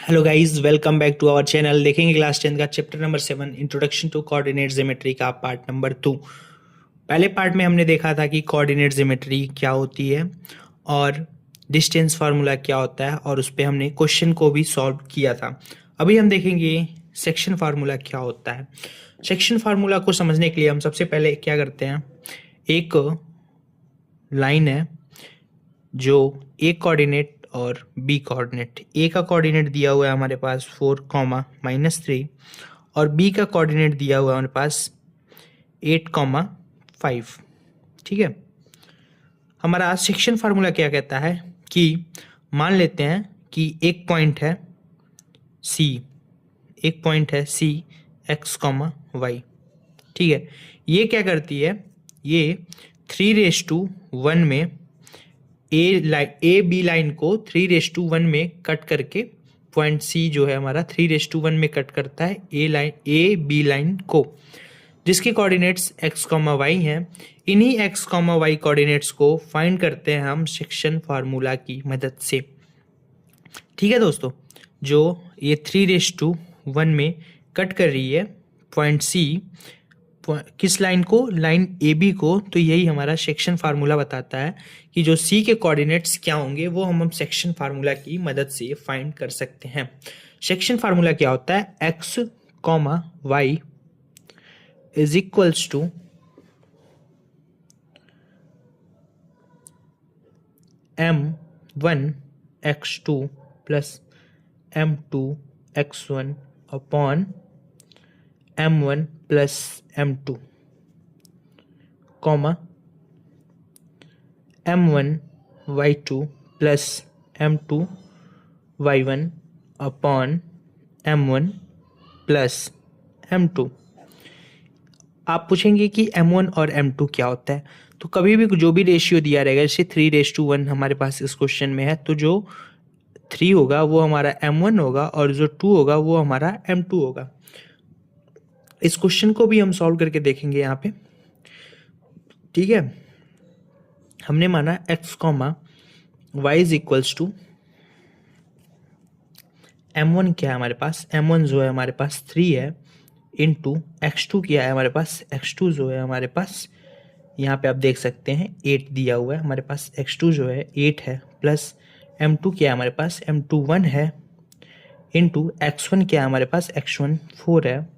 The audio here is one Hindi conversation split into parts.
Hello guys, welcome back to our channel. देखेंगे क्लास 10 का chapter number 7 introduction to coordinate geometry का पार्ट नंबर 2। पहले पार्ट में हमने देखा था कि कोऑर्डिनेट ज्योमेट्री क्या होती है और डिस्टेंस फार्मूला क्या होता है, और उस पर हमने क्वेश्चन को भी सॉल्व किया था। अभी हम देखेंगे सेक्शन फार्मूला क्या होता है। सेक्शन फार्मूला को समझने के लिए हम सबसे पहले क्या करते हैं, एक लाइन है जो ए कोऑर्डिनेट और बी कोऑर्डिनेट, ए का कोऑर्डिनेट दिया हुआ है हमारे पास 4, -3 और बी का कोऑर्डिनेट दिया हुआ है हमारे पास 8, 5। ठीक है, हमारा सेक्शन फार्मूला क्या कहता है कि मान लेते हैं कि एक पॉइंट है सी, x, ठीक है। ये क्या करती है, ये 3:1 में ए बी लाइन को 3:1 में कट करके, पॉइंट सी जो है हमारा 3:1 में कट करता है ए बी लाइन को, जिसके कोऑर्डिनेट्स x, y हैं। इन्हीं x, y कोऑर्डिनेट्स को फाइंड करते हैं हम सेक्शन फार्मूला की मदद से। ठीक है दोस्तों, जो ये 3:1 में कट कर रही है पॉइंट सी, किस लाइन को, लाइन ए बी को, तो यही हमारा सेक्शन फार्मूला बताता है कि जो सी के कोऑर्डिनेट्स क्या होंगे वो हम सेक्शन फार्मूला की मदद से फाइंड कर सकते हैं। सेक्शन फार्मूला क्या होता है, x, y is equals to m1x2 plus m2x1 upon m1 plus m2, comma m1y2 plus m2y1 upon m1 plus m2। आप पूछेंगे कि m1 और m2 क्या होता है, तो कभी भी जो भी रेशियो दिया रहेगा, जैसे 3:1 हमारे पास इस क्वेश्चन में है, तो जो 3 होगा वो हमारा m1 होगा और जो 2 होगा वो हमारा m2 होगा। इस क्वेश्चन को भी हम सॉल्व करके देखेंगे यहाँ पे। ठीक है, हमने माना x, y is equals to m1 क्या है हमारे पास, m1 जो है हमारे पास 3 है, इंटू x2 क्या है हमारे पास, x2 जो है हमारे पास यहाँ पे आप देख सकते हैं 8 दिया हुआ है हमारे पास, x2 जो है 8 है, प्लस m2 क्या है हमारे पास, m2 1 है, इंटू x1 क्या है हमारे पास, x1 4 है,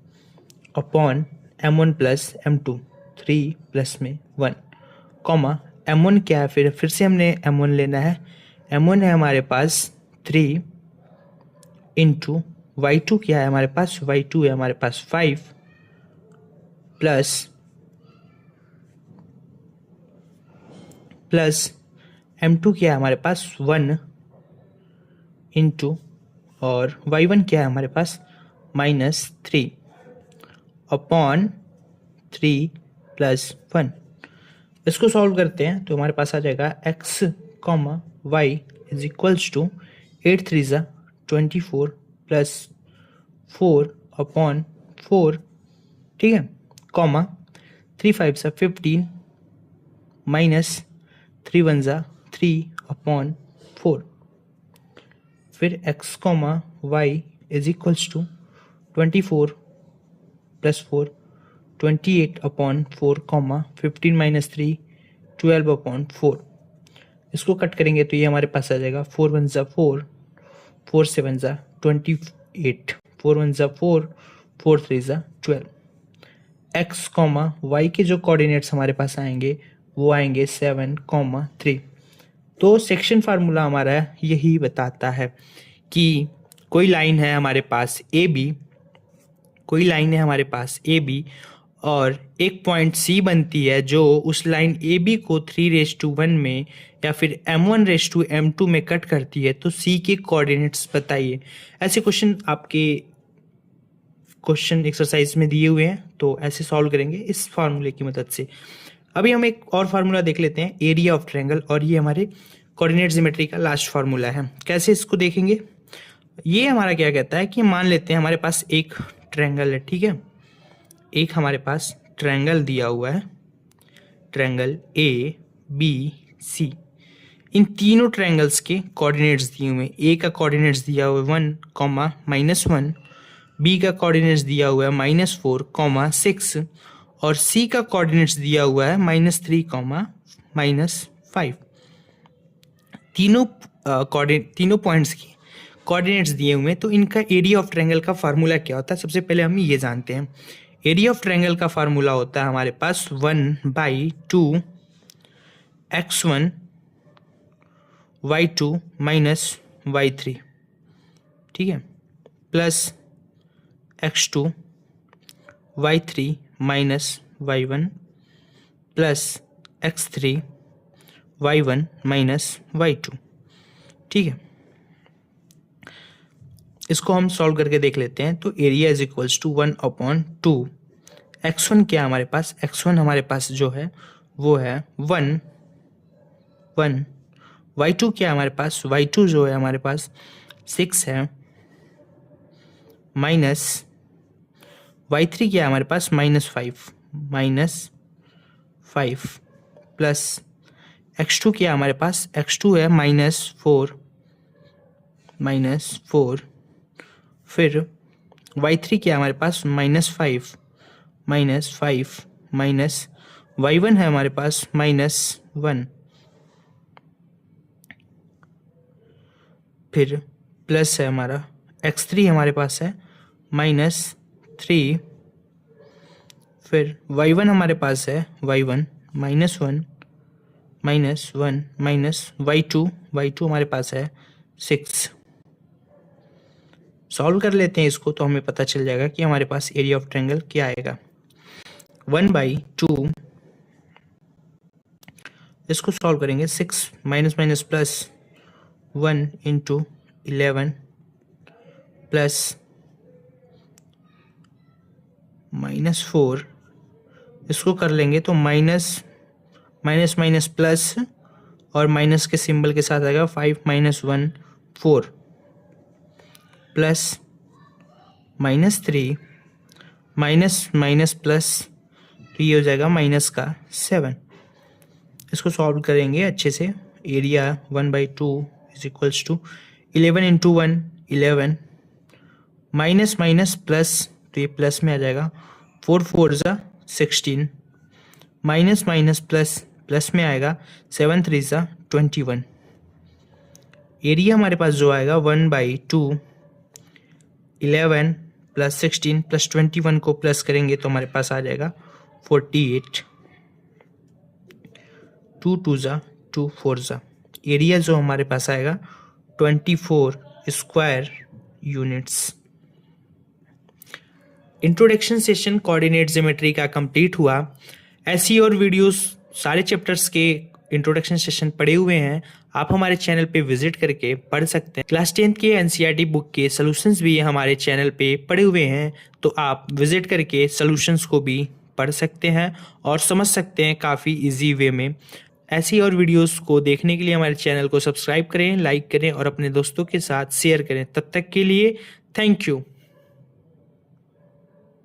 upon m1 plus m2 3 plus में 1, कॉमा m1 क्या है, फिर से हमने m1 लेना है, m1 है हमारे पास 3, इंटू y2 क्या है हमारे पास, y2 है हमारे पास 5, प्लस m2 क्या है हमारे पास 1, इंटू और y1 क्या है हमारे पास -3 अपॉन 3 प्लस 1। इसको सॉल्व करते हैं तो हमारे पास आ जाएगा x, y is equals to 8 3 24 plus 4 upon 4, ठीक है, कॉमा 3 5 15 माइनस 3 1 3 अपॉन 4, फिर x, y is equals to 24 plus 4 28 upon 4, 15 minus 3 12 upon 4। इसको कट करेंगे तो ये हमारे पास आ जाएगा 4 1 4, 4 7 28, 4 1 4, 4 3 12। x, y के जो कोऑर्डिनेट्स हमारे पास आएंगे वो आएंगे 7, 3। तो सेक्शन फार्मूला हमारा यही बताता है कि कोई लाइन है हमारे पास ए बी, कोई लाइन है हमारे पास ए बी और एक पॉइंट सी बनती है जो उस लाइन ए बी को 3:1 में या फिर m1:m2 में कट करती है, तो सी के कोऑर्डिनेट्स बताइए। ऐसे क्वेश्चन आपके क्वेश्चन एक्सरसाइज में दिए हुए हैं, तो ऐसे सॉल्व करेंगे इस फार्मूले की मदद से। अभी हम एक और फार्मूला देख लेते हैं, एरिया ऑफ ट्रायंगल, और ये हमारे कोऑर्डिनेट ज्योमेट्री का लास्ट फार्मूला है। कैसे इसको देखेंगे, ये हमारा क्या कहता है कि मान लेते हैं हमारे पास एक ट्रायंगल है, ठीक है, एक हमारे पास ट्रायंगल दिया हुआ है, ट्रायंगल ए बी सी। इन तीनों ट्रायंगल्स के कोऑर्डिनेट्स दिए हुए हैं। ए का कोऑर्डिनेट्स दिया हुआ है 1, -1, बी का कोऑर्डिनेट्स दिया हुआ है -4, 6 और सी का कोऑर्डिनेट्स दिया हुआ है -3, -5। तीनों पॉइंट्स की कोऑर्डिनेट्स दिए हुए हैं। तो इनका एरिया ऑफ ट्रायंगल का फार्मूला क्या होता है, सबसे पहले हम ये जानते हैं। एरिया ऑफ ट्रायंगल का फार्मूला होता है हमारे पास 1/2 x1 y2 माइनस y3, ठीक है, plus x2 y3 minus y1 plus x3 y1 minus y2, ठीक है। इसको हम सॉल्व करके देख लेते हैं। तो area is equals to 1/2। x1 क्या है हमारे पास, x1 हमारे पास जो है वो है 1, y2 क्या है हमारे पास, y2 जो है हमारे पास 6 है, माइनस y3 क्या है हमारे पास -5 प्लस x2 क्या है हमारे पास, x2 है -4 फिर y3 क्या है हमारे पास -5 माइनस y1 है हमारे पास -1 फिर प्लस है हमारा x3 हमारे पास है -3 फिर y1 हमारे पास है y1 -1 माइनस y2 हमारे पास है 6। सॉल्व कर लेते हैं इसको तो हमें पता चल जाएगा कि हमारे पास एरिया ऑफ ट्रायंगल क्या आएगा। 1/2 इसको सॉल्व करेंगे, 6 माइनस प्लस 1 इंटू 11 प्लस -4 इसको कर लेंगे तो माइनस प्लस और माइनस के सिंबल के साथ आएगा 5 - 1 4 प्लस -3 माइनस प्लस तो ये हो जाएगा माइनस का 7। इसको सॉल्व करेंगे अच्छे से। Area 1/2 is equals to 11 into 1 11 minus plus तो ये प्लस में आ जाएगा 4 4 ज़ा 16 माइनस प्लस में आएगा 7 3 ज़ा 21। एरिया हमारे पास जो आएगा 1/2 11 प्लस 16 प्लस 21 को प्लस करेंगे तो हमारे पास आ जाएगा 48 2 2 ज़ा 2 4 ज़ा। एरिया जो हमारे पास आएगा 24 square units. Introduction session coordinate geometry का कंप्लीट हुआ। ऐसी और वीडियोस सारे चैप्टर्स के इंट्रोडक्शन सेशन पड़े हुए हैं, आप हमारे चैनल पे विजिट करके पढ़ सकते हैं। क्लास 10th के एनसीईआरटी बुक के सॉल्यूशंस भी हमारे चैनल पे पड़े हुए हैं, तो आप विजिट करके सॉल्यूशंस को भी पढ़ सकते हैं और समझ सकते हैं काफ़ी इजी वे में। ऐसी और वीडियोस को देखने के लिए हमारे चैनल को सब्सक्राइब करें, लाइक करें और अपने दोस्तों के साथ शेयर करें। तब तक के लिए थैंक यू।